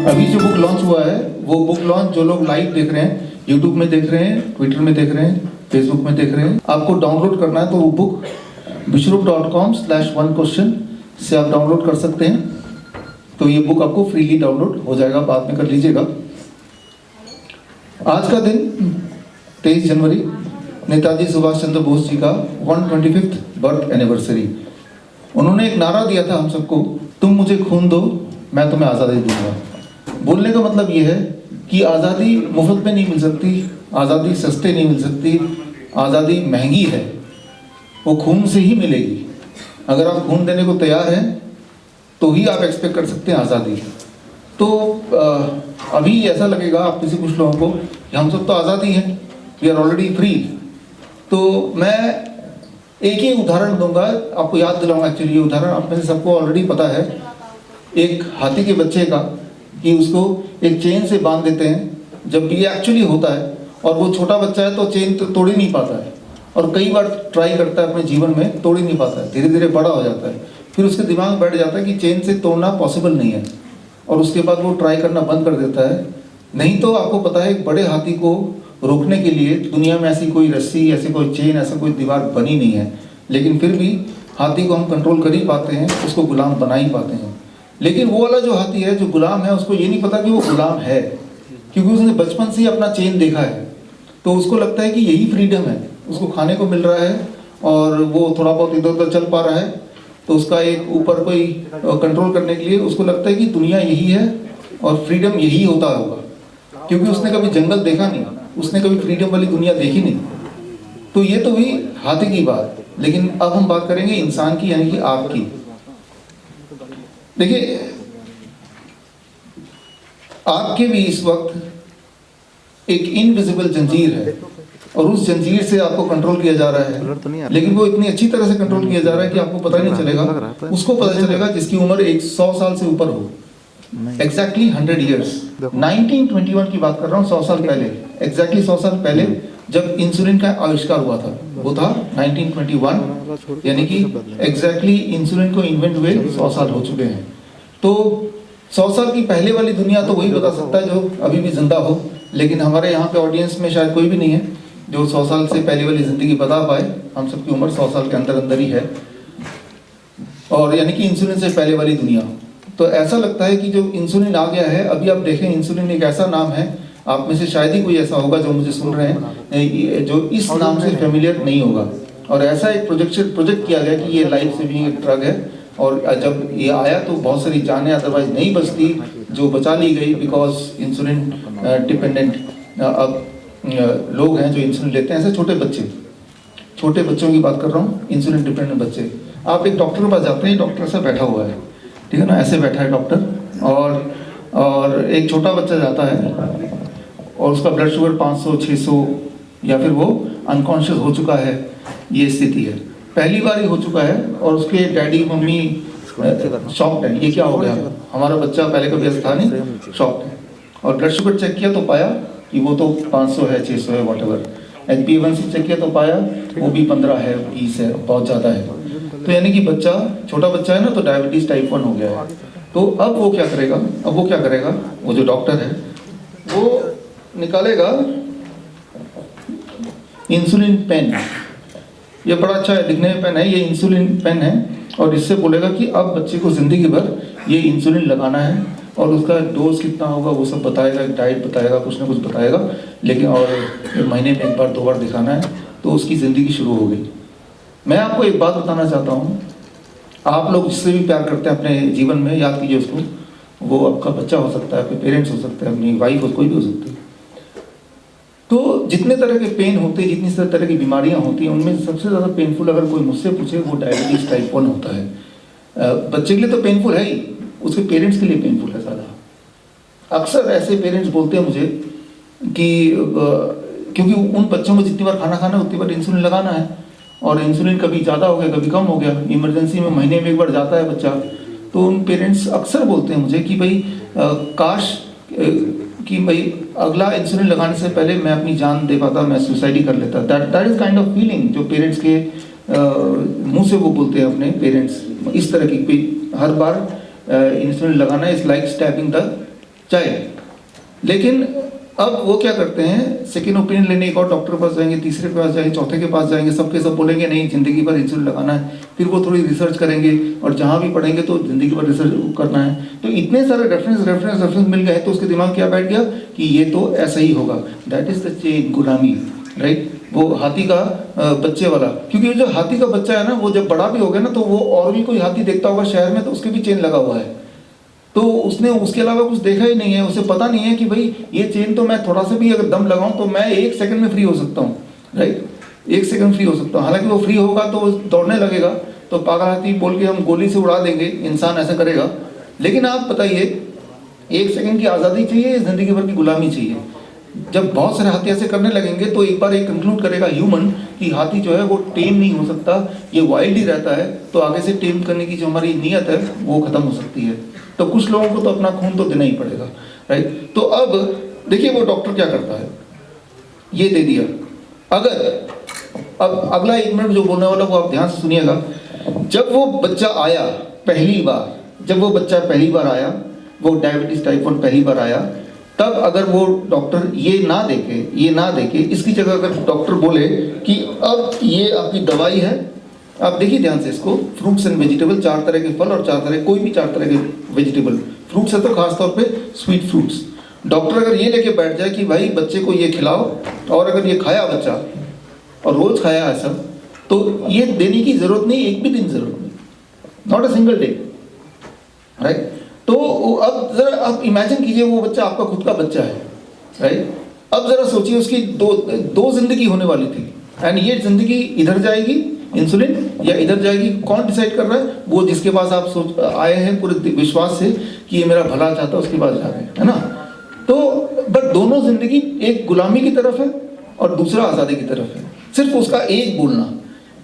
अभी जो book launch हुआ है वो बुक लॉन्च जो लोग लाइव देख रहे हैं, यूट्यूब में देख रहे हैं, ट्विटर में देख रहे हैं, फेसबुक में देख रहे हैं, आपको डाउनलोड करना है तो वो बुक विश्वरूप.com/1question से आप डाउनलोड कर सकते हैं। तो ये बुक आपको फ्रीली डाउनलोड हो जाएगा, बाद में कर लीजिएगा। आज का दिन 23 जनवरी नेताजी सुभाष चंद्र बोस जी का 125th बर्थ एनिवर्सरी। उन्होंने एक नारा दिया था हम सबको, तुम मुझे खून दो मैं तुम्हें आज़ादी दूंगा। बोलने का मतलब ये है कि आज़ादी मुफ्त में नहीं मिल सकती, आज़ादी सस्ते नहीं मिल सकती, आज़ादी महंगी है, वो खून से ही मिलेगी। अगर आप खून देने को तैयार हैं तो ही आप एक्सपेक्ट कर सकते हैं आज़ादी। तो अभी ऐसा लगेगा आप किसी कुछ लोगों को कि हम सब तो आज़ादी हैं, वी आर ऑलरेडी फ्री। तो मैं एक ही उदाहरण दूंगा, आपको याद दिलाऊंगा। एक्चुअली ये उदाहरण आप में से सबको ऑलरेडी पता है, एक हाथी के बच्चे का, कि उसको एक चेन से बांध देते हैं। जब ये एक्चुअली होता है और वो छोटा बच्चा है तो चेन तो तोड़ ही नहीं पाता है, और कई बार ट्राई करता है अपने जीवन में, तोड़ ही नहीं पाता है। धीरे धीरे बड़ा हो जाता है, फिर उसके दिमाग में बैठ जाता है कि चेन से तोड़ना पॉसिबल नहीं है, और उसके बाद वो ट्राई करना बंद कर देता है। नहीं तो आपको पता है, एक बड़े हाथी को रोकने के लिए दुनिया में ऐसी कोई रस्सी, ऐसी कोई चेन, ऐसा कोई दीवार बनी नहीं है, लेकिन फिर भी हाथी को हम कंट्रोल कर ही पाते हैं, उसको गुलाम बना ही पाते हैं। लेकिन वो वाला जो हाथी है, जो गुलाम है, उसको ये नहीं पता कि वो गुलाम है, क्योंकि उसने बचपन से ही अपना चेन देखा है। तो उसको लगता है कि यही फ्रीडम है, उसको खाने को मिल रहा है और वो थोड़ा बहुत इधर उधर चल पा रहा है, तो उसका एक ऊपर कोई कंट्रोल करने के लिए उसको लगता है कि दुनिया यही है और फ्रीडम यही होता होगा, क्योंकि उसने कभी जंगल देखा नहीं, उसने कभी फ्रीडम वाली दुनिया देखी नहीं। तो ये तो हुई हाथी की बात, लेकिन अब हम बात करेंगे इंसान की, यानी कि आपकी। देखिए, आपके भी इस वक्त एक इनविजिबल जंजीर है, और उस जंजीर से आपको कंट्रोल किया जा रहा है, लेकिन वो इतनी अच्छी तरह से कंट्रोल किया जा रहा है कि आपको पता ही नहीं चलेगा। उसको पता चलेगा जिसकी उम्र 100 साल से ऊपर हो, एग्जैक्टली 100 ईयर्स। 1921 की बात कर रहा हूँ, 100 साल पहले, एग्जैक्टली 100 साल पहले जब इंसुलिन का आविष्कार हुआ था, वो था 1921, यानी कि एग्जैक्टली इंसुलिन को इन्वेंट हुए 100 साल हो चुके हैं। तो 100 साल की पहले वाली दुनिया तो वही बता सकता है जो अभी भी जिंदा हो, लेकिन हमारे यहाँ पे ऑडियंस में शायद कोई भी नहीं है जो 100 साल से पहले वाली जिंदगी बता पाए। हम सबकी उम्र 100 साल के अंदर अंदर ही है, और यानी कि इंसुलिन से पहले वाली दुनिया। तो ऐसा लगता है कि जो इंसुलिन आ गया है, अभी आप देखें, इंसुलिन एक ऐसा नाम है, आप में से शायद ही कोई ऐसा होगा जो मुझे सुन रहे हैं जो इस नाम से फेमिलियर नहीं होगा। और ऐसा एक प्रोजेक्ट किया गया कि ये लाइफ सेविंग एक ड्रग है, और जब ये आया तो बहुत सारी जानें अदरवाइज नहीं बचती, जो बचा ली गई, बिकॉज इंसुलिन डिपेंडेंट अब लोग हैं जो इंसुलिन लेते हैं। ऐसे छोटे बच्चों की बात कर रहा हूँ, इंसुलिन डिपेंडेंट बच्चे। आप एक डॉक्टर के पास जाते हैं, डॉक्टर से बैठा हुआ है, ठीक है ना, ऐसे बैठा है डॉक्टर, और एक छोटा बच्चा जाता है और उसका ब्लड शुगर 500, 600, या फिर वो अनकॉन्शियस हो चुका है, ये स्थिति है, पहली बार ही हो चुका है, और उसके डैडी मम्मी शॉक्ड है, ये क्या हो गया, हमारा बच्चा पहले कभी ऐसा था नहीं, शॉक्ड है। और ब्लड शुगर चेक किया तो पाया कि वो तो 500 है, 600 है, वॉटएवर। HbA1c चेक किया तो पाया वो भी 15 है, 20 है, बहुत ज़्यादा है। तो यानी कि बच्चा, छोटा बच्चा है ना, तो डायबिटीज़ टाइप 1 हो गया है। तो अब वो क्या करेगा, वो जो डॉक्टर है वो निकालेगा इंसुलिन पेन। ये बड़ा अच्छा है, दिखने में पेन है, ये इंसुलिन पेन है, और इससे बोलेगा कि अब बच्चे को ज़िंदगी भर ये इंसुलिन लगाना है, और उसका डोज कितना होगा वो सब बताएगा, डाइट बताएगा, कुछ ना कुछ बताएगा, लेकिन और महीने में 1 बार 2 बार दिखाना है, तो उसकी ज़िंदगी शुरू हो गई। मैं आपको एक बात बताना चाहता हूँ, आप लोग जिससे भी प्यार करते हैं अपने जीवन में, याद कीजिए उसको, वो आपका बच्चा हो सकता है, आपके पेरेंट्स हो सकते हैं, अपनी वाइफ हो, कोई भी हो सकती है। तो जितने तरह के पेन होते हैं, जितनी तरह की बीमारियां होती हैं, उनमें सबसे ज़्यादा पेनफुल अगर कोई मुझसे पूछे, वो डायबिटीज़ टाइप 1 होता है। बच्चे के लिए तो पेनफुल है ही, उसके पेरेंट्स के लिए पेनफुल है ज़्यादा। अक्सर ऐसे पेरेंट्स बोलते हैं मुझे कि क्योंकि उन बच्चों को जितनी बार खाना खाना है उतनी बार इंसुलिन लगाना है, और इंसुलिन कभी ज़्यादा हो गया, कभी कम हो गया, इमरजेंसी में महीने में 1 बार जाता है बच्चा। तो उन पेरेंट्स अक्सर बोलते हैं मुझे कि भाई काश कि भाई अगला इंसुलिन लगाने से पहले मैं अपनी जान दे पाता, मैं सुसाइड ही कर लेता। That is kind of feeling जो पेरेंट्स के मुंह से वो बोलते हैं अपने पेरेंट्स, इस तरह की। हर बार इंसुलिन लगाना इज लाइक स्टैबिंग द चाहे। लेकिन अब वो क्या करते हैं, सेकेंड ओपिनियन लेने एक और डॉक्टर के पास जाएंगे, तीसरे के पास जाएंगे, चौथे के पास जाएंगे, सबके सब बोलेंगे नहीं ज़िंदगी भर इंसुलिन लगाना है। फिर वो थोड़ी रिसर्च करेंगे और जहाँ भी पढ़ेंगे तो ज़िंदगी भर रिसर्च करना है। तो इतने सारे रेफरेंस मिल गए तो उसके दिमाग क्या बैठ गया कि ये तो ऐसा ही होगा। दैट इज़ द चेन गुलामी, राइट। वो हाथी का बच्चे वाला, क्योंकि जो हाथी का बच्चा है ना, वो जब बड़ा भी हो गया ना, तो वो और भी कोई हाथी देखता होगा शहर में, तो उसके भी चेन लगा हुआ है, तो उसने उसके अलावा कुछ देखा ही नहीं है। उसे पता नहीं है कि भाई ये चेन तो मैं थोड़ा सा भी अगर दम लगाऊं तो मैं 1 सेकंड में फ्री हो सकता हूँ, राइट। 1 सेकंड फ्री हो सकता हूँ। हालांकि वो फ्री होगा तो वो दौड़ने लगेगा, तो पागल हाथी बोल के हम गोली से उड़ा देंगे, इंसान ऐसा करेगा। लेकिन आप बताइए, 1 सेकंड की आज़ादी चाहिए, ज़िंदगी भर की गुलामी चाहिए? जब बहुत सारे हाथी ऐसे करने लगेंगे तो एक बार एक कंक्लूड करेगा ह्यूमन कि हाथी जो है वो टेम नहीं हो सकता, ये वाइल्ड ही रहता है, तो आगे से टेम करने की जो हमारी नीयत है वो खत्म हो सकती है। तो कुछ लोगों को तो अपना खून तो देना ही पड़ेगा, राइट। तो अब देखिए वो डॉक्टर क्या करता है, ये दे दिया। अगर अब अगला 1 मिनट जो बोलने वाला वो आप ध्यान से सुनिएगा। जब वो बच्चा आया पहली बार, जब वो बच्चा पहली बार आया, वो डायबिटीज टाइप 1 पहली बार आया, तब अगर वो डॉक्टर ये ना देखे, इसकी जगह अगर डॉक्टर बोले कि अब ये आपकी दवाई है, आप देखिए ध्यान से इसको, फ्रूट्स एंड वेजिटेबल, 4 तरह के फल और 4 तरह, कोई भी 4 तरह के वेजिटेबल, फ्रूट्स है तो खासतौर पे स्वीट फ्रूट्स। डॉक्टर अगर ये लेके बैठ जाए कि भाई बच्चे को ये खिलाओ, और अगर ये खाया बच्चा और रोज खाया ऐसा, तो ये देने की जरूरत नहीं, एक भी दिन जरूरत नहीं, not a single day, right. तो अब जरा आप इमेजिन कीजिए वो बच्चा आपका खुद का बच्चा है, राइट। अब जरा सोचिए उसकी दो जिंदगी होने वाली थी, एंड ये जिंदगी इधर जाएगी इंसुलिन या इधर जाएगी, कौन डिसाइड कर रहा है? वो जिसके पास आप आए हैं पूरे विश्वास से कि ये मेरा भला चाहता है, उसके पास जा रहे हैं, है ना। तो बट दोनों जिंदगी, एक गुलामी की तरफ है और दूसरा आज़ादी की तरफ है। सिर्फ उसका एक बोलना,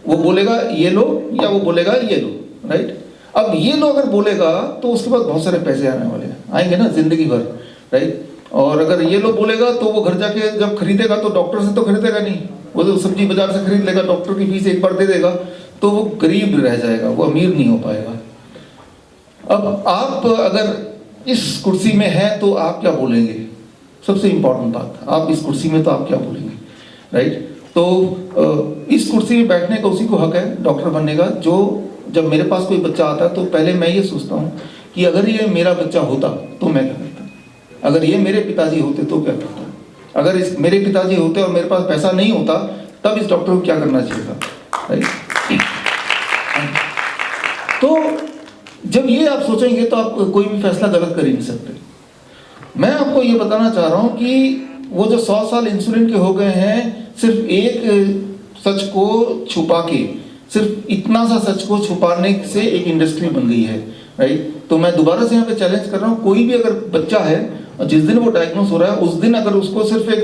वो बोलेगा ये लो या वो बोलेगा ये लो, राइट। अब ये लो अगर बोलेगा तो उसके पास बहुत सारे पैसे आने वाले हैं, आएंगे ना जिंदगी भर, राइट। और अगर ये लो बोलेगा तो वो घर जाके जब खरीदेगा तो डॉक्टर से तो खरीदेगा नहीं, वो तो सब्जी बाजार से खरीद लेगा, डॉक्टर की फीस एक बार दे देगा, तो वो गरीब रह जाएगा, वो अमीर नहीं हो पाएगा। अब आप अगर इस कुर्सी में हैं तो आप क्या बोलेंगे? सबसे इंपॉर्टेंट बात, आप इस कुर्सी में तो आप क्या बोलेंगे, राइट। तो इस कुर्सी में बैठने का उसी को हक है डॉक्टर बनने का, जो जब मेरे पास कोई बच्चा आता है तो पहले मैं ये सोचता हूँ कि अगर ये मेरा बच्चा होता तो मैं क्या करता, अगर ये मेरे पिताजी होते तो क्या करता, अगर इस मेरे पिताजी होते और मेरे पास पैसा नहीं होता तब इस डॉक्टर को क्या करना चाहिए था, राइट। तो जब ये आप सोचेंगे तो आप कोई भी फैसला गलत कर ही नहीं सकते। मैं आपको ये बताना चाह रहा हूँ कि वो जो 100 साल इंसुलिन के हो गए हैं, सिर्फ एक सच को छुपा के, सिर्फ इतना सा सच को छुपाने से एक इंडस्ट्री बन गई है, राइट। तो मैं दोबारा से यहाँ पे चैलेंज कर रहा हूँ, कोई भी अगर बच्चा है और जिस दिन वो डायग्नोस हो रहा है उस दिन अगर उसको सिर्फ एक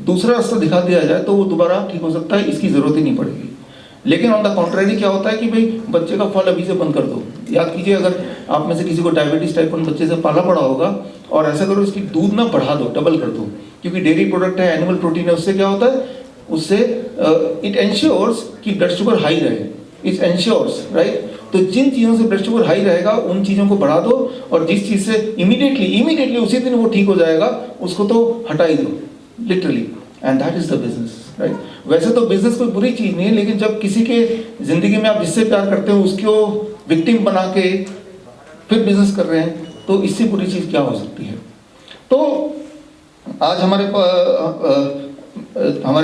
दूसरा रास्ता दिखा दिया जाए तो वो दोबारा ठीक हो सकता है, इसकी जरूरत ही नहीं पड़ेगी। लेकिन ऑन द कॉन्ट्रेरी क्या होता है कि भाई बच्चे का फल अभी से बंद कर दो। याद कीजिए, अगर आप में से किसी को डायबिटीज टाइप 1 बच्चे से पाला पड़ा होगा और ऐसा करो इसकी दूध ना बढ़ा दो, डबल कर दो, क्योंकि डेयरी प्रोडक्ट है, एनिमल प्रोटीन है, उससे क्या होता है, उससे इट एंश्योर्स कि ब्लड शुगर हाई रहे, इट एंश्योर्स, राइट। तो जिन चीज़ों से ब्लड शुगर हाई रहेगा उन चीज़ों को बढ़ा दो, और जिस चीज़ से इमीडिएटली उसी दिन वो ठीक हो जाएगा उसको तो हटा ही दो, literally. And that is the business, right. वैसे तो बिजनेस कोई बुरी चीज़ नहीं है, लेकिन जब किसी के जिंदगी में आप जिससे प्यार करते हो उसको विक्टिम बना के फिर बिजनेस कर रहे हैं, तो इससे बुरी चीज़ क्या हो सकती है। तो आज हमारे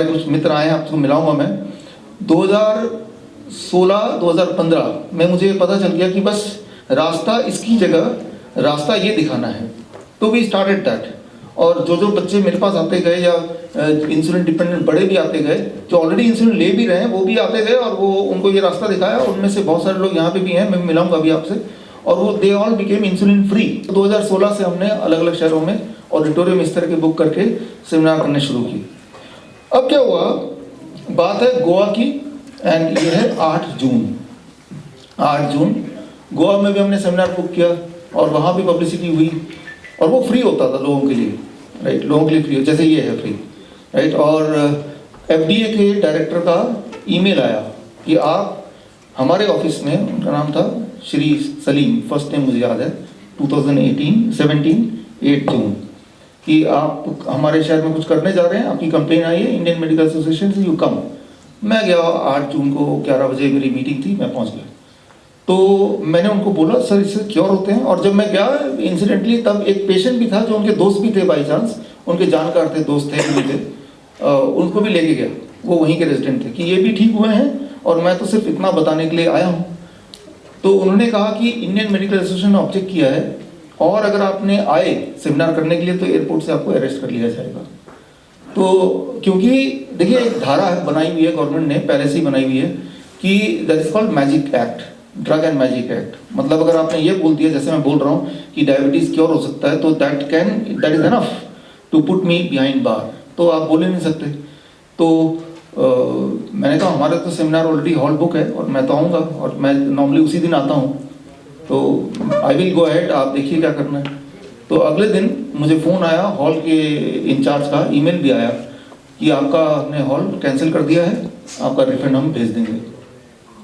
कुछ मित्र आए हैं, आपको मिलाऊंगा मैं। 2016-2015 में मुझे पता चल गया कि बस रास्ता इसकी जगह रास्ता ये दिखाना है, तो वी स्टार्टेड दैट। और जो बच्चे मेरे पास आते गए या इंसुलिन डिपेंडेंट बड़े भी आते गए, जो ऑलरेडी इंसुलिन ले भी रहे हैं वो भी आते गए, और वो उनको ये रास्ता दिखाया। उनमें से बहुत सारे लोग यहाँ पे भी हैं, मैं मिलाऊंगा अभी आपसे, और वो they all became insulin free. 2016 से हमने अलग अलग शहरों में ऑडिटोरियम इस तरह के बुक करके सेमिनार करने शुरू किए। अब क्या हुआ, बात है गोवा की, एंड ये है 8 जून गोवा में भी हमने सेमिनार बुक किया और वहाँ भी पब्लिसिटी हुई, और वो फ्री होता था लोगों के लिए, राइट, लोगों के लिए फ्री, जैसे ये है फ्री, राइट। और FDA के डायरेक्टर का ईमेल आया कि आप हमारे ऑफिस में, उनका नाम था श्री सलीम, फर्स्ट नेम मुझे याद है, 2017 8 जून कि आप हमारे शहर में कुछ करने जा रहे हैं, आपकी कंप्लेन आई है इंडियन मेडिकल एसोसिएशन से, यू कम। मैं गया, 8 जून को 11 बजे मेरी मीटिंग थी, मैं पहुंच गया। तो मैंने उनको बोला सर इससे क्योर होते हैं, और जब मैं गया इंसिडेंटली तब एक पेशेंट भी था जो उनके दोस्त भी थे, बाई चांस उनके जानकार थे, दोस्त थे भी थे, उनको भी लेके गया, वो वहीं के रेजिडेंट थे कि ये भी ठीक हुए हैं और मैं तो सिर्फ इतना बताने के लिए आया हूँ। तो उन्होंने कहा कि इंडियन मेडिकल एसोसिएशन ने ऑब्जेक्ट किया है और अगर आपने आए सेमिनार करने के लिए तो एयरपोर्ट से आपको अरेस्ट कर लिया जाएगा। तो क्योंकि देखिए एक धारा बनाई हुई है गवर्नमेंट ने, पहले से ही बनाई हुई है कि that is called magic act, drug and magic act. मतलब अगर आपने ये बोल दिया जैसे मैं बोल रहा हूँ कि डायबिटीज क्योर हो सकता है, तो that is enough to put me behind bar, तो आप बोल ही नहीं सकते। तो मैंने कहा हमारा तो सेमिनार ऑलरेडी हॉल बुक है और मैं तो आऊँगा और मैं नॉर्मली उसी दिन आता हूँ, तो आई विल गो अहेड, आप देखिए क्या करना है। तो अगले दिन मुझे फ़ोन आया हॉल के इंचार्ज का, ईमेल भी आया कि आपका हमने हॉल कैंसिल कर दिया है, आपका रिफंड हम भेज देंगे।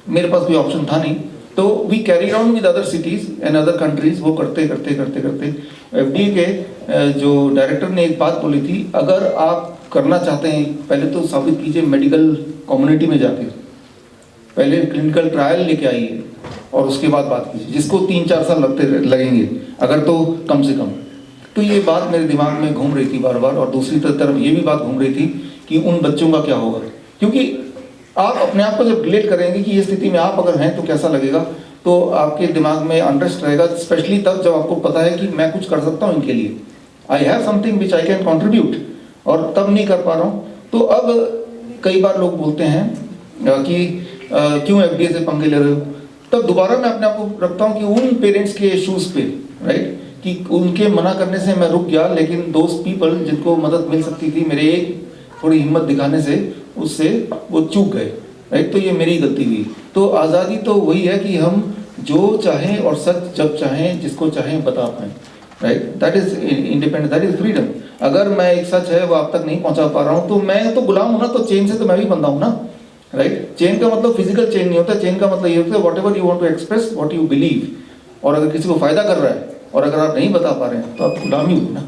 मेरे पास कोई ऑप्शन था नहीं, तो we carry on with other cities and other countries. वो करते करते करते करते FDA के जो डायरेक्टर ने एक बात बोली थी, अगर आप करना चाहते हैं पहले तो साबित कीजिए मेडिकल कम्युनिटी में जाके, पहले क्लिनिकल ट्रायल लेके आइए और उसके बाद बात कीजिए, जिसको 3-4 साल लगेंगे अगर तो कम से कम। तो ये बात मेरे दिमाग में घूम रही थी बार बार, और दूसरी तरफ ये भी बात घूम रही थी कि उन बच्चों का क्या होगा, क्योंकि आप अपने आप को जब रिलेट करेंगे कि ये स्थिति में आप अगर हैं तो कैसा लगेगा, तो आपके दिमाग में अनरेस्ट रहेगा, स्पेशली तब जब आपको पता है कि मैं कुछ कर सकता हूँ इनके लिए, I have something which I can contribute, और तब नहीं कर पा रहा हूँ। तो अब कई बार लोग बोलते हैं कि क्यों FDA से पंगे ले रहे हो, तब दोबारा मैं अपने आप को रखता हूँ कि उन पेरेंट्स के शूज़ पे, राइट, कि उनके मना करने से मैं रुक गया, लेकिन दोज पीपल जिनको मदद मिल सकती थी मेरे एक थोड़ी हिम्मत दिखाने से, उससे वो चूक गए, राइट। तो ये मेरी गलती हुई। तो आज़ादी तो वही है कि हम जो चाहें और सच जब चाहें जिसको चाहें बता पाएँ, right, that is independent, that is freedom. अगर मैं एक सच है वो आप तक नहीं पहुंचा पा रहा हूँ तो मैं तो गुलाम हूँ ना, तो चेन से तो मैं भी बंधा हूँ ना, राइट। चेन का मतलब फिजिकल चेन नहीं होता, चेन का मतलब ये होता है whatever you want to express, what you believe, और अगर किसी को फायदा कर रहा है और अगर आप नहीं बता पा रहे हैं तो आप गुलामी हो ना,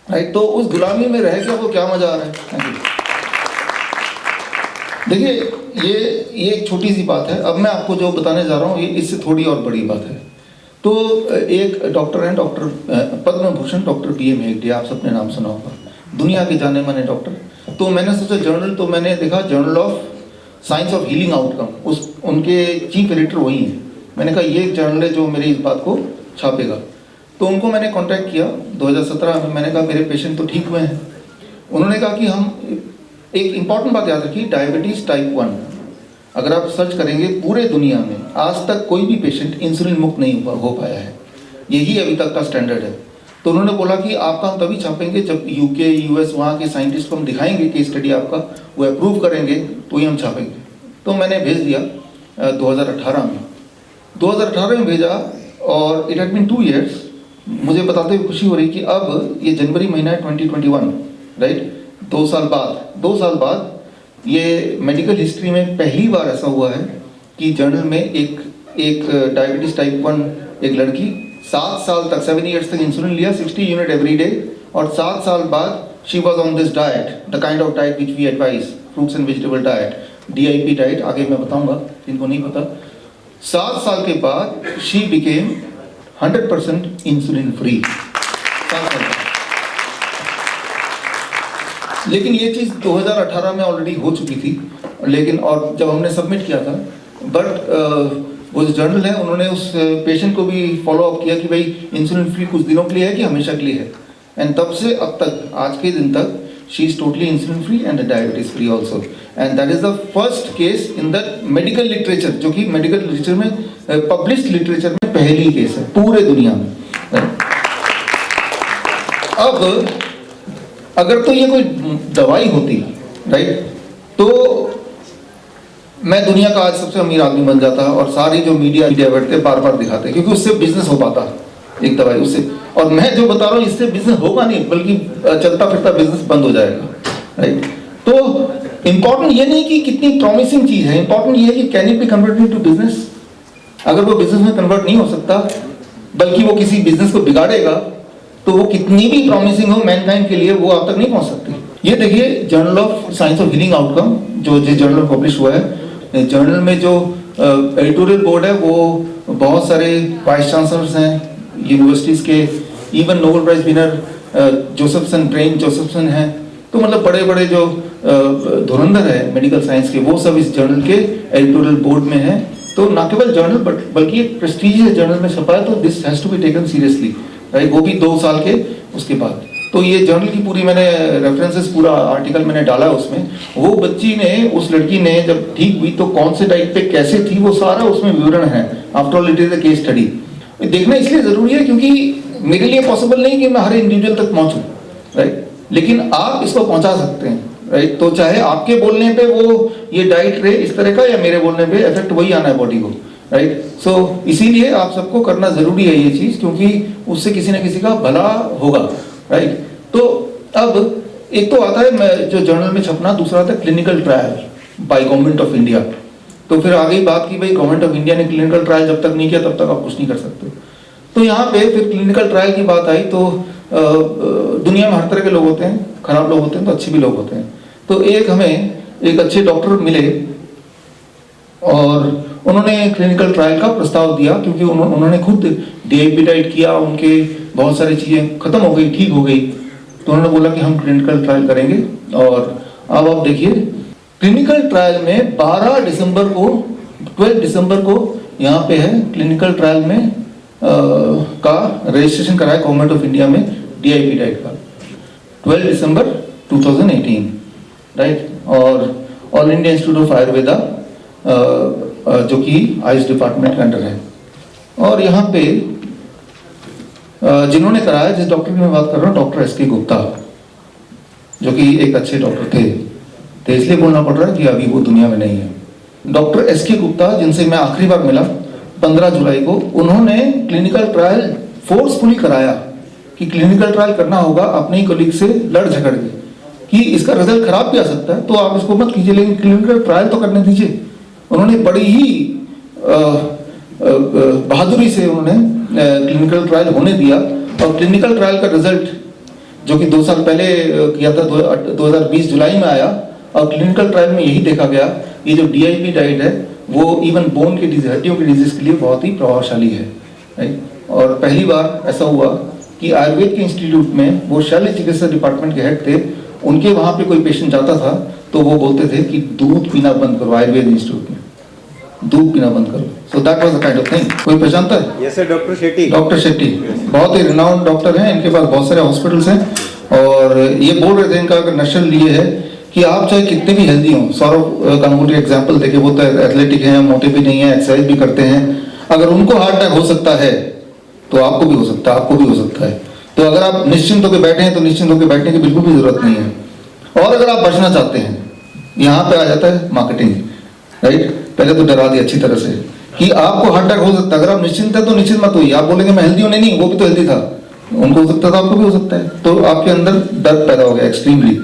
राइट। तो उस गुलामी में रह के आपको क्या मजा आ रहा है। Thank you. देखिए ये एक छोटी सी बात है, अब मैं आपको जो बताने जा रहा हूँ ये इससे थोड़ी और बड़ी बात है। तो एक डॉक्टर हैं, doctor Padma Bhushan doctor BM Hegde, आप सबने नाम सुना होगा, दुनिया के जाने माने डॉक्टर। तो मैंने सोचा जर्नल, तो मैंने देखा journal of science of healing outcome, उनके चीफ एडिटर वही हैं। मैंने कहा ये जर्नल है जो मेरी इस बात को छापेगा। तो उनको मैंने कांटेक्ट किया 2017 में, मैंने कहा मेरे पेशेंट तो ठीक हुए हैं। उन्होंने कहा कि हम एक इम्पॉर्टेंट बात याद रखिए, डायबिटीज़ टाइप 1 अगर आप सर्च करेंगे पूरे दुनिया में आज तक कोई भी पेशेंट इंसुलिन मुक्त नहीं हो पाया है, यही अभी तक का स्टैंडर्ड है। तो उन्होंने बोला कि आपका हम तभी छापेंगे जब UK US वहाँ के साइंटिस्ट को हम दिखाएंगे कि स्टडी आपका वो अप्रूव करेंगे तो ही हम छापेंगे। तो मैंने भेज दिया 2018 में भेजा, और इट हैड बीन 2 years। मुझे बताते हुए खुशी हो रही कि अब ये जनवरी महीना है 2021, राइट, 2 साल बाद ये मेडिकल हिस्ट्री में पहली बार ऐसा हुआ है कि जर्नल में एक डायबिटीज टाइप 1 एक लड़की 7 साल तक 7 years तक इंसुलिन लिया 60 यूनिट एवरी डे, और 7 साल बाद she was on this diet, the kind of diet which we advise, fruits and vegetable diet, DIP diet, आगे मैं बताऊंगा जिनको नहीं पता। 7 साल के बाद शी बिकेम 100% इंसुलिन फ्री। लेकिन ये चीज़ 2018 में ऑलरेडी हो चुकी थी, लेकिन और जब हमने सबमिट किया था, बट वो जो जर्नल है उन्होंने उस पेशेंट को भी फॉलो अप किया कि भाई इंसुलिन फ्री कुछ दिनों के लिए है कि हमेशा के लिए है, एंड तब से अब तक आज के दिन तक she is totally insulin free and diabetes free also, and that is the first case in the medical literature, जो कि मेडिकल लिटरेचर में पब्लिश्ड लिटरेचर में पहली केस है पूरे दुनिया में। अब अगर तो ये कोई दवाई होती, राइट, तो मैं दुनिया का आज सबसे अमीर आदमी बन जाता और सारी जो मीडिया बैठते बार बार दिखाते, क्योंकि उससे बिजनेस हो पाता एक दवाई उससे, और मैं जो बता रहा हूँ इससे बिजनेस होगा नहीं, बल्कि चलता फिरता बिजनेस बंद हो जाएगा, राइट। तो इंपॉर्टेंट ये नहीं कि कितनी प्रॉमिसिंग चीज है, इंपॉर्टेंट ये है कि can it be converted to business. अगर वो बिजनेस में कन्वर्ट नहीं हो सकता, बल्कि वो किसी बिजनेस को बिगाड़ेगा, तो वो कितनी भी प्रॉमिसिंग हो मैनकाइंड के लिए, वो आप तक नहीं पहुंच सकती। ये देखिए journal of science of healing outcome, जो जिस जर्नल पब्लिश हुआ है, जर्नल में जो एडिटोरियल बोर्ड है वो बहुत सारे वाइस चांसलर्स हैं यूनिवर्सिटीज के, even Nobel prize winner Josephson, Brian Josephson हैं, तो मतलब बड़े बड़े जो धुरंधर है मेडिकल साइंस के, वो सब इस जर्नल के एडिटोरियल बोर्ड में है। तो ना केवल जर्नल बल्कि एक प्रेस्टीजियस जर्नल में छपा है, तो this has to be taken seriously, right, वो भी 2 साल के उसके बाद। तो ये जर्नल की पूरी मैंने रेफरेंसेस, पूरा आर्टिकल मैंने डाला उसमें। वो बच्ची ने, उस लड़की ने जब ठीक हुई तो कौन से डाइट पे कैसे थी, वो सारा उसमें विवरण है। After all it is a case study. देखना इसलिए जरूरी है क्योंकि मेरे लिए पॉसिबल नहीं कि मैं हर इंडिविजुअल तक पहुंचूं, राइट, लेकिन आप इसको पहुंचा सकते हैं, राइट। तो चाहे आपके बोलने पे वो ये डाइट रहे इस तरह का, या मेरे बोलने पे इफेक्ट वही आना है बॉडी को, राइट। सो इसीलिए आप सबको करना जरूरी है ये चीज, क्योंकि उससे किसी न किसी का भला होगा, राइट। तो अब एक तो आता है जो जर्नल में छपना, दूसरा आता है clinical trial by government of India. तो फिर आगे बात की भाई गवर्नमेंट ऑफ इंडिया ने क्लिनिकल ट्रायल जब तक नहीं किया तब तक आप कुछ नहीं कर सकते। तो यहाँ पे फिर क्लिनिकल ट्रायल की बात आई तो दुनिया में हर तरह के लोग होते हैं, खराब लोग होते हैं तो अच्छे भी लोग होते हैं। तो एक हमें एक अच्छे डॉक्टर मिले और उन्होंने क्लिनिकल ट्रायल का प्रस्ताव दिया, क्योंकि उन्होंने खुद DIP डाइट किया, उनके बहुत सारी चीजें खत्म हो गई, ठीक हो गई, तो उन्होंने बोला कि हम क्लिनिकल ट्रायल करेंगे। और अब आप देखिए क्लिनिकल ट्रायल में 12 दिसंबर को, 12 दिसंबर को यहाँ पे है क्लिनिकल ट्रायल में का रजिस्ट्रेशन कराया गवर्नमेंट ऑफ इंडिया में DIP डाइट का, 12 दिसंबर 2018, राइट। और all India institute of Ayurveda जो कि आयुष डिपार्टमेंट के अंडर है। और यहाँ पे जिन्होंने कराया, जिस डॉक्टर की मैं बात कर रहा हूँ, डॉक्टर SK गुप्ता, जो कि एक अच्छे डॉक्टर थे, तो इसलिए बोलना पड़ रहा है कि अभी वो दुनिया में नहीं है। डॉक्टर SK गुप्ता, जिनसे मैं आखिरी बार मिला 15 जुलाई को, उन्होंने क्लिनिकल ट्रायल फोर्सफुली कराया कि क्लिनिकल ट्रायल करना होगा अपने ही कलीग से लड़ झगड़ के, कि इसका रिजल्ट खराब भी आ सकता है तो आप इसको मत कीजिए, लेकिन क्लिनिकल ट्रायल तो करने दीजिए। उन्होंने बड़ी ही बहादुरी से उन्होंने क्लिनिकल ट्रायल होने दिया, और क्लिनिकल ट्रायल का रिजल्ट जो कि 2 साल पहले किया था, 2020 जुलाई में आया, और क्लिनिकल ट्रायल में यही देखा गया, ये जो DIP डाइट है वो इवन बोन के डिजीज, हड्डियों के डिजीज के लिए बहुत ही प्रभावशाली है, राइट। और पहली बार ऐसा हुआ कि आयुर्वेद के इंस्टीट्यूट में, वो शल्य चिकित्सा डिपार्टमेंट के हेड थे, उनके वहां पे कोई पेशेंट जाता था तो वो बोलते थे कि दूध पीना बंद करो, आयुर्वेद इंस्टीट्यूट में दूध पीना बंद करो। So that was the kind of thing. कोई पहचानता है? Yes sir, doctor Shetty. Doctor Shetty बहुत ही रिनाउंड डॉक्टर हैं, इनके पास बहुत सारे हॉस्पिटल्स हैं, और ये बोल रहे थे, इनका अगर नशल ये है कि आप चाहे कितने भी हेल्दी हो, सौरभ गांगुली एग्जाम्पल देखे, वो तो एथलेटिक हैं, मोटे भी नहीं है, एक्सरसाइज भी करते हैं, अगर उनको हार्ट अटैक हो सकता है तो आपको भी हो सकता है, आपको भी हो सकता है। तो अगर आप निश्चिंत होकर बैठे हैं तो निश्चिंत होकर बैठने की बिल्कुल भी जरूरत नहीं है। और अगर आप बचना चाहते हैं, यहाँ पे आ जाता है मार्केटिंग, राइट। पहले तो डरा दी अच्छी तरह से कि आपको हार्ट अटैक हो सकता है, अगर आप निश्चिंत है तो निश्चिंत मत होइए। आप बोलेंगे मैं हेल्दी हूं, नहीं, वो भी तो हेल्दी था, उनको हो सकता था, आपको भी हो सकता है, तो आपके अंदर डर पैदा हो गया एक्सट्रीमली।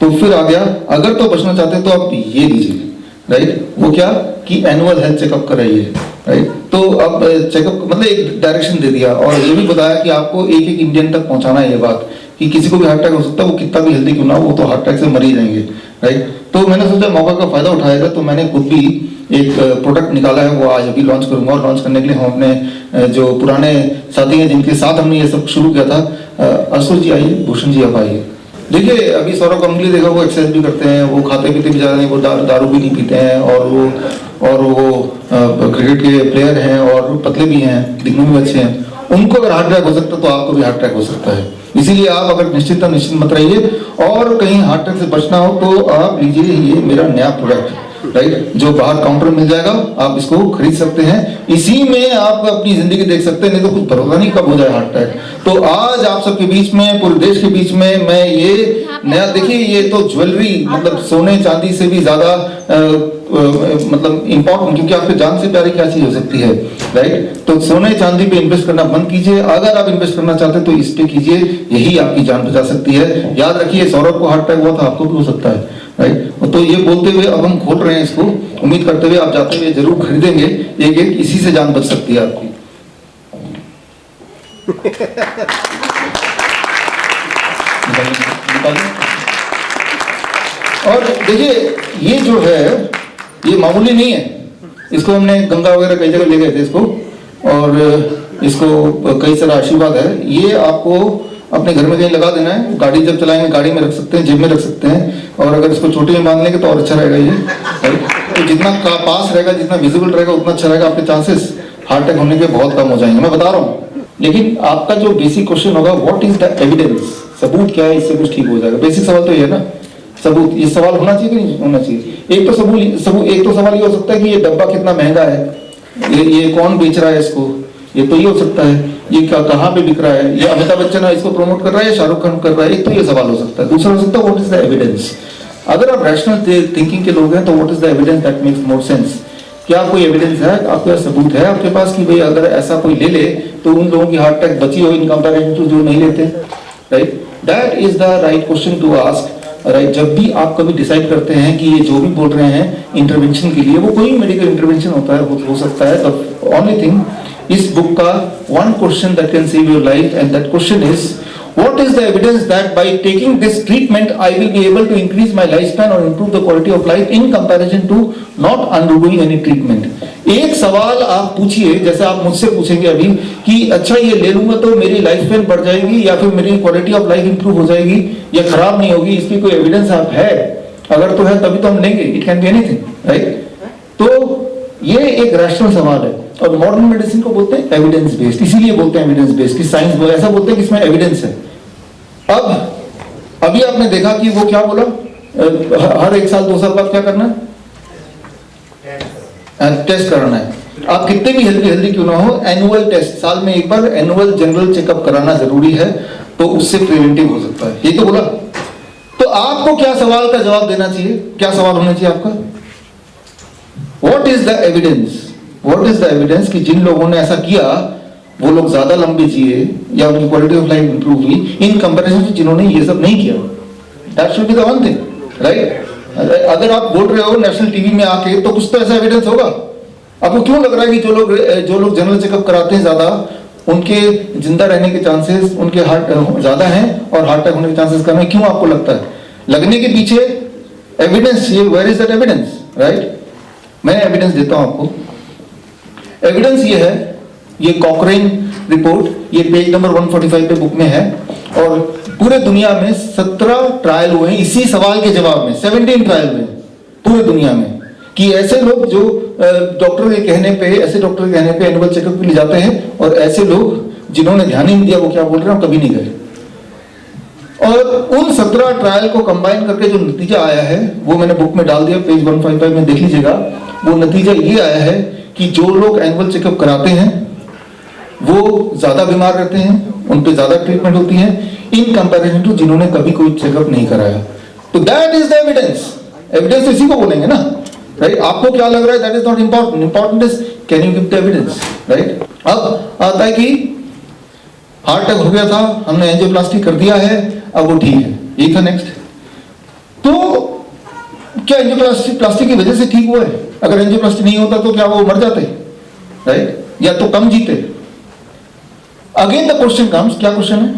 तो फिर आ गया, अगर तो बचना चाहते हैं तो आप ये लीजिए, राइट। वो क्या कि एनुअल हेल्थ चेकअप कराइए, राइट। तो अब चेकअप मतलब एक डायरेक्शन दे दिया, और ये भी बताया कि आपको एक एक इंडियन तक पहुंचाना है ये बात कि किसी को भी हार्ट अटैक हो सकता है, वो कितना भी हेल्दी क्यों ना हो, वो तो हार्ट अटैक से मर ही जाएंगे, राइट। तो मैंने सोचा मौका का फायदा उठाया था, तो मैंने खुद भी एक प्रोडक्ट निकाला है, वो आज अभी लॉन्च करूंगा। और लॉन्च करने के लिए हम अपने जो पुराने साथी हैं जिनके साथ हमने ये सब शुरू किया था, असुर जी आइए, भूषण जी आप आइए। देखिए अभी सौरभ गांगुली देखा, वो एक्सरसाइज भी करते हैं, वो खाते पीते भी ज़्यादा नहीं, वो दारू भी नहीं पीते हैं, और वो क्रिकेट के प्लेयर हैं और पतले भी हैं, दिखने में अच्छे हैं। उनको अगर हार्ट अटैक हो सकता है तो आपको भी हार्ट अटैक हो सकता है। इसीलिए आप अगर निश्चित मत रहिए, और कहीं हार्ट अटैक से बचना हो तो आप लीजिए ये मेरा नया प्रोडक्ट, राइट, जो बाहर काउंटर मिल जाएगा, आप इसको खरीद सकते हैं। इसी में आप अपनी जिंदगी देख सकते हैं, नहीं तो कुछ भरोसा नहीं कब हो जाए हार्ट अटैक। तो आज आप सबके बीच में, पूरे देश के बीच में मैं ये नया, देखिए ये तो ज्वेलरी, मतलब सोने चांदी से भी ज्यादा मतलब इम्पोर्टेंट, क्योंकि आपके जान से प्यारी क्या चीज हो सकती है, राइट। तो सोने चांदी पे इन्वेस्ट करना बंद कीजिए, अगर आप इन्वेस्ट करना चाहते हैं तो इस पे कीजिए, यही आपकी जान बचा सकती है। याद रखिए सौरभ को हार्ट अटैक हुआ था, आपको भी हो सकता है, राइट। तो ये बोलते हुए अब हम खोल रहे हैं इसको, उम्मीद करते हुए आप जाते हुए जरूर खरीदेंगे एक एक, इसी से जान बच सकती है आपकी। और देखिए ये जो है ये मामूली नहीं है, इसको हमने गंगा वगैरह कई जगह ले गए थे इसको, और इसको कई सारा आशीर्वाद है। ये आपको अपने घर में कहीं लगा देना है, गाड़ी जब चलाएंगे गाड़ी में रख सकते हैं, जेब में रख सकते हैं, और अगर इसको चोटी में बांध लेंगे तो और अच्छा रहेगा ये। तो जितना पास रहेगा, जितना विजिबल रहेगा उतना अच्छा रहेगा, आपके चांसेस हार्ट अटैक होने के बहुत कम हो जाएंगे, मैं बता रहा हूँ। लेकिन आपका जो बेसिक क्वेश्चन होगा, व्हाट इज द एविडेंस, सबूत क्या है इससे कुछ ठीक हो जाएगा। बेसिक सवाल तो ये है ना, सबूत, ये सवाल होना चाहिए कि नहीं होना चाहिए। एक तो सवाल ये हो सकता है कि ये डब्बा कितना महंगा है, ये कौन बेच रहा है इसको, ये तो ये हो सकता है, ये कहाँ पे बिक रहा है, ये अमिताभ बच्चन इसको प्रमोट कर रहा है या शाहरुख खान कर रहा है, एक तो ये सवाल हो सकता है। दूसरा हो सकता है व्हाट इज द एविडेंस। अगर आप रैशनल थिंकिंग के लोग हैं तो what is the evidence that makes more sense. क्या कोई एविडेंस है, आपके पास सबूत है आपके पास कि भाई अगर ऐसा कोई ले ले तो उन लोगों की हार्ट अटैक बची हो इन कंपैरिजन टू जो नहीं लेते, right. That is the right question to ask, right. जब भी आप कभी डिसाइड करते हैं कि ये जो भी बोल रहे हैं इंटरवेंशन के लिए, वो कोई मेडिकल इंटरवेंशन होता है, हो सकता है, द ओनली थिंग इस बुक का one question that can save your life, and that question is what is the evidence that by taking this treatment I will be able to increase my lifespan or improve the quality of life in comparison to not undergoing any treatment। एक सवाल आप पूछिए, जैसे आप मुझसे पूछेंगे अभी कि अच्छा ये ले लूंगा तो मेरी लाइफ स्पैन बढ़ जाएगी या फिर मेरी क्वालिटी ऑफ लाइफ इंप्रूव हो जाएगी या खराब नहीं होगी, इसकी कोई एविडेंस आप है? अगर तो है तभी तो हम लेंगे, it can be anything, right. तो ये एक रैशनल सवाल है, और मॉडर्न मेडिसिन को बोलते हैं एविडेंस बेस्ड, इसीलिए बोलते हैं एविडेंस बेस्ड कि साइंस ऐसा बोलते हैं कि इसमें एविडेंस है। अब अभी आपने देखा कि वो क्या बोला, हर 1 साल 2 साल बाद क्या करना है, टेस्ट कराना है। आप कितने भी हेल्दी क्यों ना हो, एनुअल टेस्ट, साल में एक बार एनुअल जनरल चेकअप कराना जरूरी है, तो उससे प्रिवेंटिव हो सकता है, ये तो बोला। तो आपको क्या सवाल का जवाब देना चाहिए, क्या सवाल होना चाहिए आपका, what is the evidence, what is the evidence कि जिन लोगों ने ऐसा किया वो लोग ज्यादा लंबे जिए या उनकी क्वालिटी ऑफ लाइफ इंप्रूव हुई इन कंपैरिजन टू जिन्होंने ये सब नहीं किया। That should be the one thing, right. अगर आप बोल रहे हो नेशनल टीवी में आके तो कुछ तो ऐसा एविडेंस होगा। आपको क्यों लग रहा है कि जो लोग जनरल चेकअप कराते हैं ज्यादा, उनके जिंदा रहने के चांसेस उनके हार्ट ज्यादा हैं और हार्ट अटैक होने के चांसेस कम है? क्यों आपको लगता है? लगने के पीछे एविडेंस चाहिए, where is that evidence, right. मैं एविडेंस देता हूं आपको। एविडेंस ये है, ये कॉकरेन रिपोर्ट, ये पेज नंबर 145 पे बुक में है, और पूरे दुनिया में 17 ट्रायल हुए हैं इसी सवाल के जवाब में, 17 ट्रायल हुए पूरे दुनिया में, कि ऐसे लोग जो डॉक्टर के कहने पे एनुअल चेकअप के लिए जाते हैं, और ऐसे लोग जिन्होंने ध्यान ही नहीं दिया वो क्या बोल रहे हैं, कभी नहीं गए। और उन 17 ट्रायल को कंबाइन करके जो नतीजा आया है वो मैंने बुक में डाल दिया, पेज 155 में देख लीजिएगा। वो नतीजा ये आया है कि जो लोग एनुअल चेकअप कराते हैं वो ज्यादा बीमार रहते हैं, उन पे ज्यादा ट्रीटमेंट होती है इन कंपैरिजन टू जिन्होंने कभी कोई चेकअप नहीं कराया। तो that is the evidence. Evidence इसी को बोलेंगे ना, राइट। आपको क्या लग रहा है, that is not important, important is can you give the evidence, right. अब आता है कि हार्ट अटैक हो गया था, हमने एंजियोप्लास्टी कर दिया है, अब वो ठीक है, यही था नेक्स्ट। तो क्या एंजियोप्लास्टी की वजह से ठीक हुआ है? अगर एंजियोप्लास्टी नहीं होता तो क्या वो मर जाते, राइट, या तो कम जीते? अगेन द क्वेश्चन कम्स, क्या क्वेश्चन है,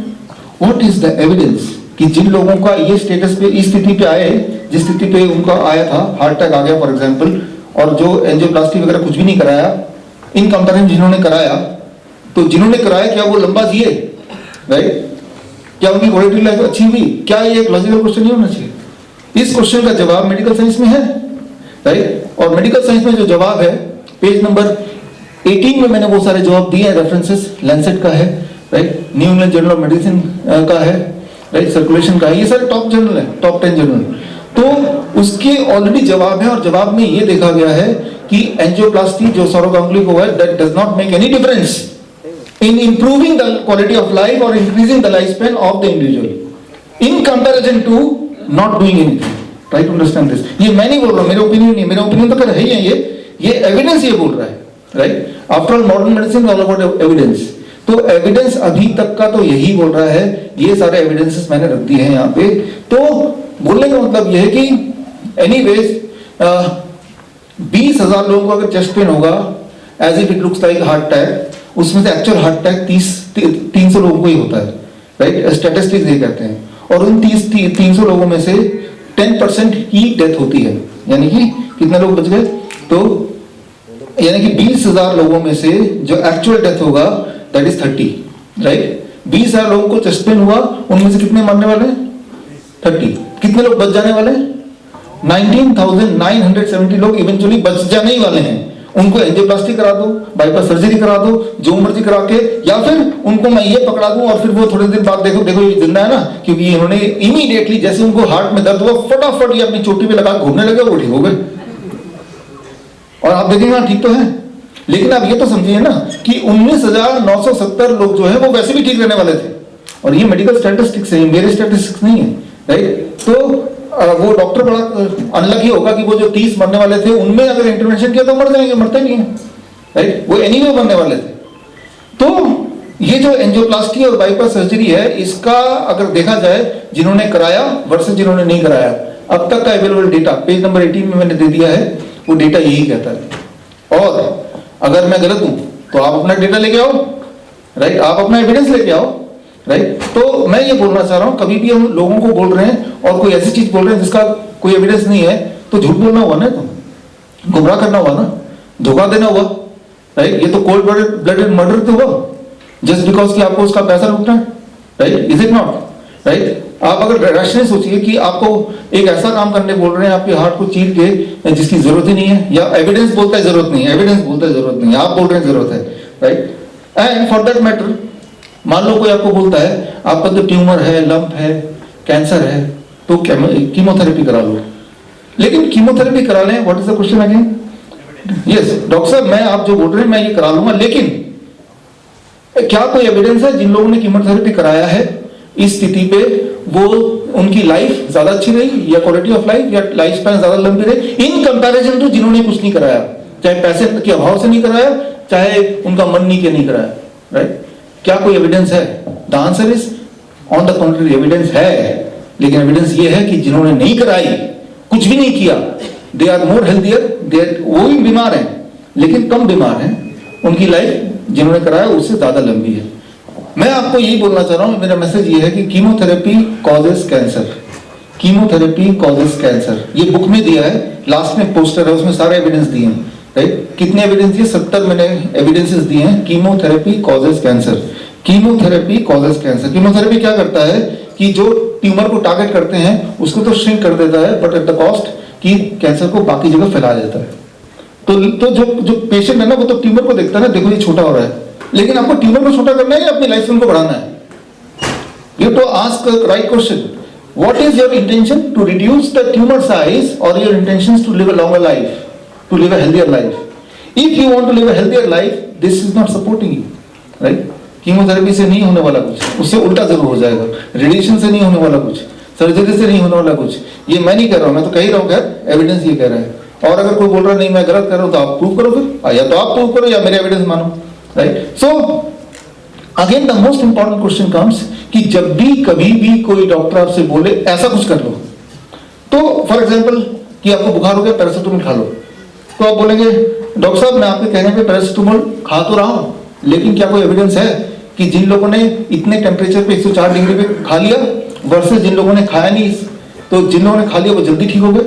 व्हाट इज द एविडेंस कि जिन लोगों का ये स्टेटस पे, इस स्थिति पे आए, जिस स्थिति पे उनका आया था, हार्ट अटैक आ गया फॉर एग्जांपल, और जो एंजियोप्लास्टी वगैरह कुछ भी नहीं कराया, इन कंपैरिजन जिन्होंने कराया, तो जिन्होंने कराया क्या वो लंबा जिए, राइट, क्या उनकी क्वालिटी लाइफ अच्छी हुई? क्या ये एक लॉजिकल क्वेश्चन नहीं होना चाहिए? इस क्वेश्चन का जवाब मेडिकल साइंस में है, राइट। और मेडिकल साइंस में जो जवाब है पेज नंबर 18 में मैंने वो सारे जवाब दिए हैं, रेफरेंसेस लैंसेट का है, right, new England journal of medicine का है, राइट, सर्कुलेशन का है, ये सारे टॉप जर्नल है, टॉप 10 जर्नल। तो उसके ऑलरेडी जवाब है, और जवाब में ये देखा गया है कि एंजियोप्लास्टी जो सौरव गांगुली को है, that does not make any difference in improving the quality of life or increasing the lifespan of the individual in comparison to not doing anything. Try to understand this. ये मैं नहीं बोल रहा हूँ, मेरा ओपिनियन नहीं, मेरा ओपिनियन तो कर है ही है, ये एविडेंस ये बोल रहा है, right. After all modern medicine all about evidence. तो एविडेंस अभी तक का तो यही बोल रहा है, ये सारे एविडेंसेस मैंने रख दिए हैं यहाँ पे। तो बोलने का मतलब ये है कि एनीवेज 20,000 लोगों को अगर चेस्ट पेन होगा as if it looks like heart attack, उसमें से एक्चुअल हार्ट अटैक 300 लोगों को ही होता है, राइट, स्टैटिस्टिक्स ये कहते हैं। और उन 300 लोगों में से 10% की डेथ होती है, यानी कि कितने लोग बच गए, तो यानी कि 20,000 लोगों में से जो एक्चुअल डेथ होगा दैट इज 30, राइट। 20,000 लोगों को चेस्ट पेन हुआ, उनमें से कितने मरने वाले हैं, 30। कितने लोग बच जाने वाले हैं, 19,970 लोग इवेंचुअली बच जाने ही वाले हैं। उनको एंजियोप्लास्टी करा दो, बाईपास सर्जरी करा दो, जो मर्जी करा के, या फिर उनको मैं ये पकड़ा दूं और फिर वो थोड़े दिन बाद देखो ये जिंदा है ना, क्योंकि इन्होंने इमीडिएटली जैसे उनको हार्ट में दर्द हुआ फटाफट ये अपनी चोटी पे लगा घूमने लगे, वो ठीक हो गए। और आप देखेंगे हाँ ठीक तो है, लेकिन आप ये तो समझिए ना कि 19,970 लोग जो है वो वैसे भी ठीक रहने वाले थे। और ये मेडिकल स्टैटिस्टिक्स है, मेरे स्टैटिस्टिक्स नहीं है, राइट। तो वो डॉक्टर बड़ा अनलकी होगा कि वो जो 30 मरने वाले थे उनमें अगर इंटरवेंशन किया तो मर जाएंगे, मरते नहीं है, राइट। वो एनीवे मरने वाले थे। तो ये जो एंजियोप्लास्टी और बाईपास सर्जरी है, इसका अगर देखा जाए जिन्होंने कराया वर्सेस जिन्होंने नहीं कराया, अब तक का अवेलेबल डेटा पेज नंबर 18 में मैंने दे दिया है, वो डेटा यही कहता है। और अगर मैं गलत हूं तो आप अपना डेटा लेके आओ, राइट, आप अपना एविडेंस लेके आओ, राइट। तो मैं ये बोलना चाह रहा हूं, कभी भी हम लोगों को बोल रहे हैं और कोई ऐसी चीज बोल रहे हैं जिसका कोई एविडेंस नहीं है, तो झूठ बोलना हुआ ना, तो गुमराह करना हुआ ना, धोखा देना हुआ, राइट। ये तो कोल्ड ब्लडेड मर्डर तो हुआ, जस्ट बिकॉज कि आपको उसका पैसा लूटना है, right, is it not, right. आप अगर रैशनली सोचिए कि आपको एक ऐसा काम करने बोल रहे हैं आपके हार्ट को चीर के जिसकी जरूरत ही नहीं है, या एविडेंस बोलता है जरूरत नहीं है, एविडेंस बोलता है जरूरत नहीं है, आप बोल रहे हैं जरूरत है, right. And for that matter, मान लो कोई आपको बोलता है आपका तो ट्यूमर है, लंप है, कैंसर है, तो कीमोथेरेपी करा लो। लेकिन कीमोथेरेपी करा लें, what is the question again? Yes doctor साहब, मैं आप जो बोल रहे हैं मैं ये करा लूंगा, लेकिन क्या कोई एविडेंस है जिन लोगों ने कीमोथेरेपी कराया है इस स्थिति पे वो उनकी लाइफ ज्यादा अच्छी रही, या क्वालिटी ऑफ लाइफ या लाइफ स्पैन ज्यादा लंबी रही इन कंपैरिजन टू जिन्होंने कुछ नहीं कराया, चाहे पैसे के अभाव से नहीं कराया, चाहे उनका मन नहीं किया नहीं कराया, राइट। क्या कोई एविडेंस है? The answer is on the contrary, evidence है, लेकिन एविडेंस ये है कि जिन्होंने नहीं कराई, कुछ भी नहीं किया, दे आर मोर हेल्थियर, वो भी बीमार हैं लेकिन कम बीमार हैं, उनकी लाइफ जिन्होंने कराया उससे ज्यादा लंबी है। मैं आपको यही बोलना चाह रहा हूं, मेरा मैसेज ये है कि chemotherapy causes cancer, chemotherapy causes cancer, ये बुक में दिया है, लास्ट में पोस्टर है, उसमें सारे एविडेंस दिए हैं, राइट। कितने एविडेंस दिए? 70 मैंने एविडेंसेस दिए हैं। Chemotherapy causes cancer, chemotherapy causes cancer. Chemotherapy क्या करता है कि जो ट्यूमर को टारगेट करते हैं उसको तो श्रिंक कर देता है, बट एट द कॉस्ट कि कैंसर को बाकी जगह फैला देता है। तो जो पेशेंट है ना, वो तो ट्यूमर को देखता है ना, देखो ये छोटा हो रहा है, लेकिन आपको ट्यूमर को छोटा करना है या अपनी लाइफ स्पैन को बढ़ाना है? You to ask right question, what is your intention, to reduce the tumour size और your intention to live a longer life, to live a healthier life? If you want to live a healthier life, this is not supporting you, right. Chemotherapy से नहीं होने वाला कुछ, उससे उल्टा जरूर हो जाएगा। रेडिएशन से नहीं होने वाला कुछ, सर्जरी से नहीं होने वाला कुछ। ये मैं नहीं कह रहा हूं, मैं तो कह ही रहा हूं, खैर एविडेंस ये कह रहा है। और अगर कोई बोल रहा है नहीं मैं गलत कर रहा हूं, तो आप प्रूव करो फिर, या तो आप प्रूव करो या मेरे एविडेंस मानो, right. So again the most important question comes कि जब भी कभी भी कोई डॉक्टर आपसे बोले ऐसा कुछ कर लो, तो फॉर एग्जांपल कि आपको बुखार हो गया, पैरासिटामोल खा लो, तो आप बोलेंगे डॉक्टर साहब मैं आपके कहने पे पैरासिटामोल खा तो रहा हूं, लेकिन क्या कोई एविडेंस है कि जिन लोगों ने इतने टेम्परेचर पे 104 डिग्री पे खा लिया वर्सेस जिन लोगों ने खाया नहीं, तो जिन लोगों ने खा लिया वो जल्दी ठीक हो गए,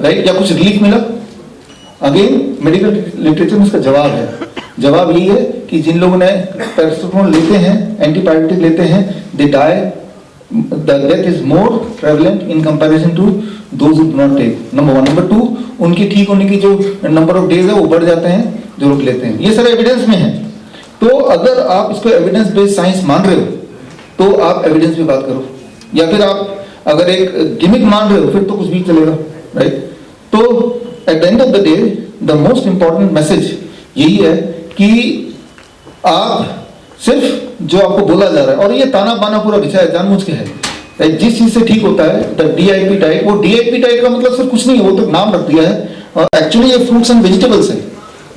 राइट, या कुछ रिलीफ मिला? अगेन मेडिकल लिटरेचर में इसका जवाब है, जवाब यही है कि जिन लोगों ने पैरासिटामोल लेते हैं, एंटीबायोटिक लेते हैं, they die, the death is more prevalent in comparison to those who do not take, number 1। Number 2, उनकी ठीक होने की जो नंबर ऑफ डेज है वो बढ़ जाते हैं जो लोग लेते हैं। ये सारे एविडेंस में है। तो अगर आप इसको एविडेंस बेस्ड साइंस मान रहे हो तो आप एविडेंस पे बात करो, या फिर आप अगर एक गिमिक मान रहे हो फिर तो कुछ भी चलेगा, राइट। तो at the end of the day the most important message यही है कि आप सिर्फ जो आपको बोला जा रहा है, और ये ताना बाना पूरा बिछा है जानबूझ के है, जिस चीज से ठीक होता है द DIP डाइट, वो DIP डाइट का मतलब सिर्फ कुछ नहीं है, वो तो नाम रख दिया है, और एक्चुअली ये फ्रूट्स एंड वेजिटेबल्स है,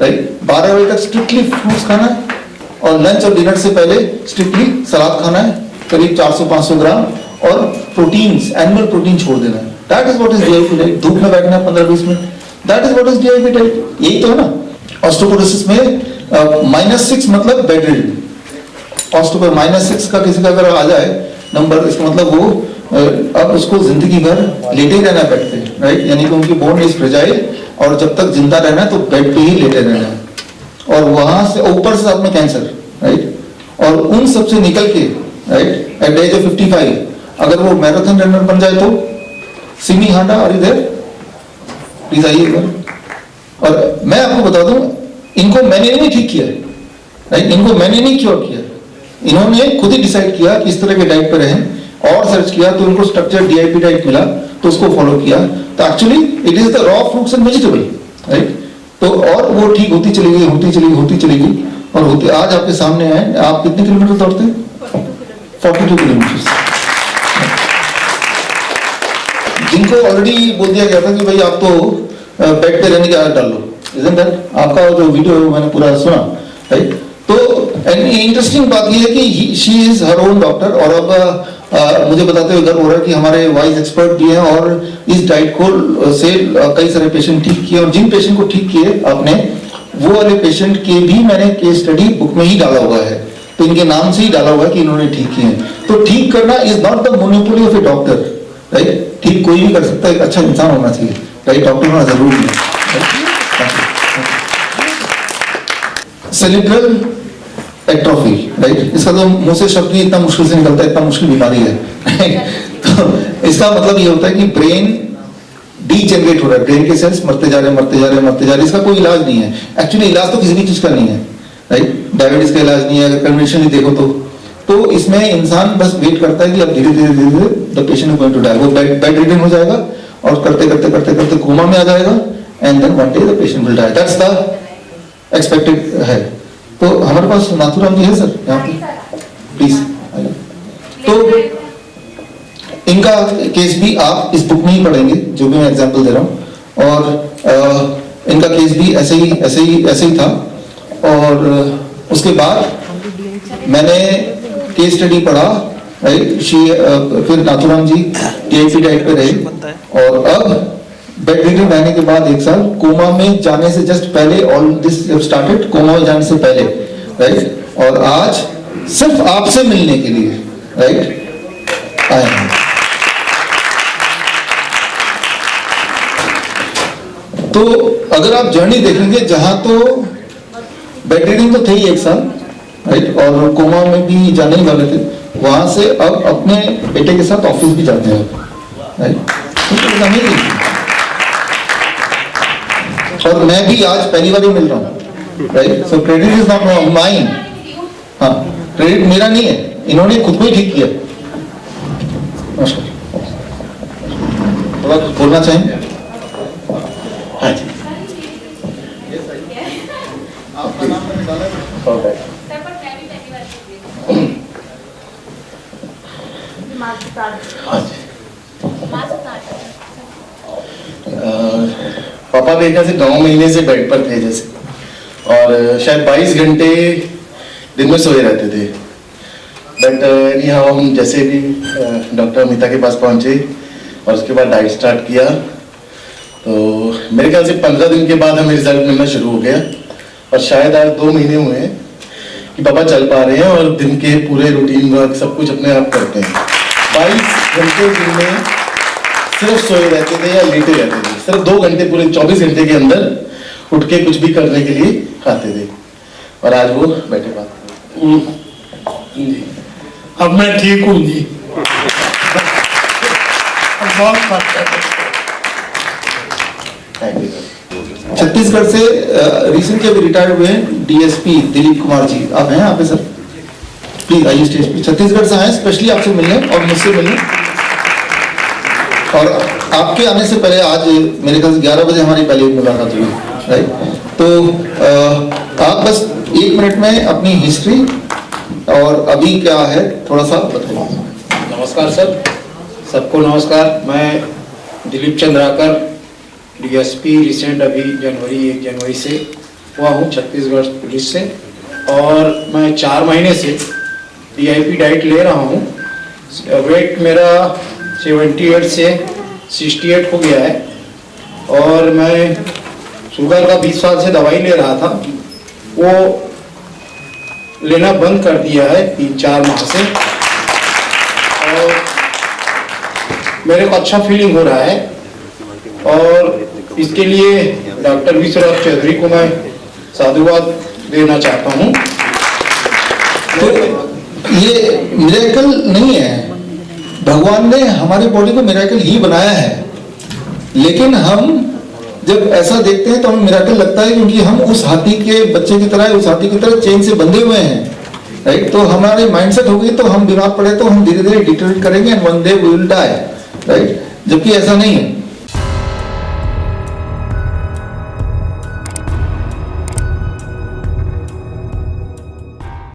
राइट। 12 बजे तक स्ट्रिक्टली फ्रूट्स खाना है, और लंच और डिनर से पहले स्ट्रिक्टली सलाद खाना है, करीब 400-500 ग्राम, और प्रोटीन्स, एनिमल प्रोटीन छोड़ देना है। That is what is DIP diet. धूप में बैठना 15-20 minute, that is what is DIP diet. यही तो है ना। ऑस्टियोपोरोसिस में -6 मतलब बेड रिडन। ऑस्टियोपोरोसिस -6 का किसी का अगर आ जाए नंबर, इसका मतलब वो अब उसको जिंदगी भर लेटे रहना बेड पे, राइट, यानी कि उनकी बोन इज फ्रेजाइल और जब तक जिंदा रहना है तो बेड पे ही लेटे रहना है, और वहां से ऊपर से साथ में कैंसर, राइट, और उन सब से निकल के, right, at the age of 55 अगर वो मैराथन रनर बन जाए तो Simi Handa are you there, please आइए एक बार। और मैं आपको बता दूं, इनको मैंने नहीं ठीक किया, राइट, इनको मैंने नहीं क्योर किया, इन्होंने खुद ही डिसाइड किया कि इस तरह के डाइट पर रहें, और सर्च किया तो उनको स्ट्रक्चर्ड डीआईपी डाइट मिला तो उसको फॉलो किया, तो actually it is the raw fruits and vegetable, right, तो और वो ठीक होती चली गई, होती चली गई, होती चली गई, और होती आज आपके सामने है। आप कितने किलोमीटर दौड़ते हैं? 42 किलोमीटर। जिनको ऑलरेडी बोल दिया गया था कि भाई आप तो बेड पे रहने की आदत डाल लो, इजंट दैट, आपका जो वीडियो है मैंने पूरा सुना, राइट, तो इंटरेस्टिंग बात यह है कि she is her own doctor, और अब मुझे बताते हुए गर्व हो रहा है कि हमारे वाइज एक्सपर्ट भी हैं और इस डाइट को से कई सारे पेशेंट ठीक किए, और जिन पेशेंट को ठीक किए आपने, वो वाले पेशेंट के भी मैंने केस स्टडी बुक में ही डाला हुआ है, तो इनके नाम से ही डाला हुआ है कि इन्होंने ठीक किए हैं। तो ठीक करना is not the monopoly of A doctor, right, ठीक कोई भी कर सकता है, एक अच्छा इंसान होना चाहिए, राइट, डॉक्टर होना जरूरी है। सेरिब्रल एट्रोफी, राइट, इसका तो मुंह से शब्द ही इतना मुश्किल से निकलता है, इतना मुश्किल बीमारी है, तो इसका मतलब ये होता है कि ब्रेन डीजेनरेट हो रहा है, ब्रेन के सेल्स मरते जा रहे, मरते जा रहे, मरते जा रहे, इसका कोई इलाज नहीं है। एक्चुअली इलाज तो किसी भी चीज का नहीं है, राइट, डायबिटीज का इलाज नहीं है, अगर कन्वेंशन ही देखो तो इसमें इंसान बस वेट करता है कि अब धीरे धीरे धीरे the patient is going to die, वो बेड रिडन हो जाएगा और करते करते करते करते कोमा में आ जाएगा, and then one day the patient will die, that's the expected है। तो हमारे पास नाथुराम जी है सर यहाँ पे, प्लीज। तो इनका केस भी आप इस बुक में ही पढ़ेंगे, जो भी मैं एग्जांपल दे रहा हूँ, और इनका केस भी ऐसे ही था, और उसके बाद मैंने केस स्टडी पढ़ा, राइट, फिर नाथुराम जी डीआईपी डाइट पे रहे, और अब बेड रिडन रहने के बाद 1 साल कोमा में जाने से जस्ट पहले, ऑल दिस स्टार्टेड कोमा में जाने से पहले, राइट, और आज सिर्फ आपसे मिलने के लिए, राइट, आए हैं। तो अगर आप जर्नी देखेंगे, जहां तो बेड रिडन तो थे ही 1 साल, राइट, और कोमा में भी जाने ही वाले थे, वहां से अब अपने बेटे के साथ ऑफिस भी जाते हैं, राइट, और मैं भी आज पहली बार ही मिल रहा हूँ, right, so credit is not mine, हाँ, क्रेडिट मेरा नहीं है, इन्होंने खुद को ही ठीक किया। नमस्कार, थोड़ा कुछ बोलना चाहेंगे? हाँ जी, आपका नाम मैंने डाला है। हाँ जी, पापा मेरे ख्याल से 9 महीने से बेड पर थे जैसे, और शायद 22 घंटे दिन में सोए रहते थे, बट यहाँ हम जैसे भी डॉक्टर अमिता के पास पहुँचे और उसके बाद डाइट स्टार्ट किया, तो मेरे ख्याल से 15 दिन के बाद हमें रिजल्ट मिलना शुरू हो गया, और शायद आज 2 महीने हुए हैं कि पापा चल पा रहे हैं और दिन के पूरे रूटीन वर्क सब कुछ अपने आप करते हैं। 22 घंटे दिन में सिर्फ सोए रहते थे या लेटे रहते थे, सिर्फ 2 घंटे पूरे 24 घंटे के अंदर उठ के कुछ भी करने के लिए आते थे, और आज वो बैठे बात जी। अब मैं ठीक हूँ जी, बहुत फर्क है। छत्तीसगढ़ से रिसेंटली अभी रिटायर्ड हुए हैं डीएसपी दिलीप कुमार जी, आप हैं यहाँ पे सर? प्लीज आइए स्टेज पे। छत्तीसगढ़ से आए स्पेशली आपसे मिलने और मुझसे मिलने, और आपके आने से पहले आज मेरे ख्याल से 11 बजे हमारी पहली मुलाकात हुई, राइट, तो आप बस 1 मिनट में अपनी हिस्ट्री और अभी क्या है थोड़ा सा बताइए। नमस्कार सर, सबको नमस्कार। मैं दिलीप चंद्राकर, डीएसपी रिसेंट अभी 1 जनवरी से हुआ हूँ छत्तीसगढ़ पुलिस से, और मैं 4 महीने से डीआईपी डाइट ले रहा हूँ। वेट मेरा 78 से 68 हो गया है, और मैं शुगर का 20 साल से दवाई ले रहा था, वो लेना बंद कर दिया है 3-4 माह से, मेरे को अच्छा फीलिंग हो रहा है और इसके लिए डॉक्टर विश्वनाथ चौधरी को मैं साधुवाद देना चाहता हूँ। तो ये मिरेकल नहीं है, भगवान ने हमारी बॉडी को मिरेकल ही बनाया है, लेकिन हम जब ऐसा देखते हैं तो हमें मिरेकल लगता है क्योंकि हम उस हाथी के बच्चे की तरह, उस हाथी की तरह चेन से बंधे हुए हैं, राइट। तो हमारे माइंडसेट हो गई तो हम बीमार पड़े तो हम धीरे धीरे डिटेरियोरेट करेंगे and one day we will die, right. जबकि ऐसा नहीं है।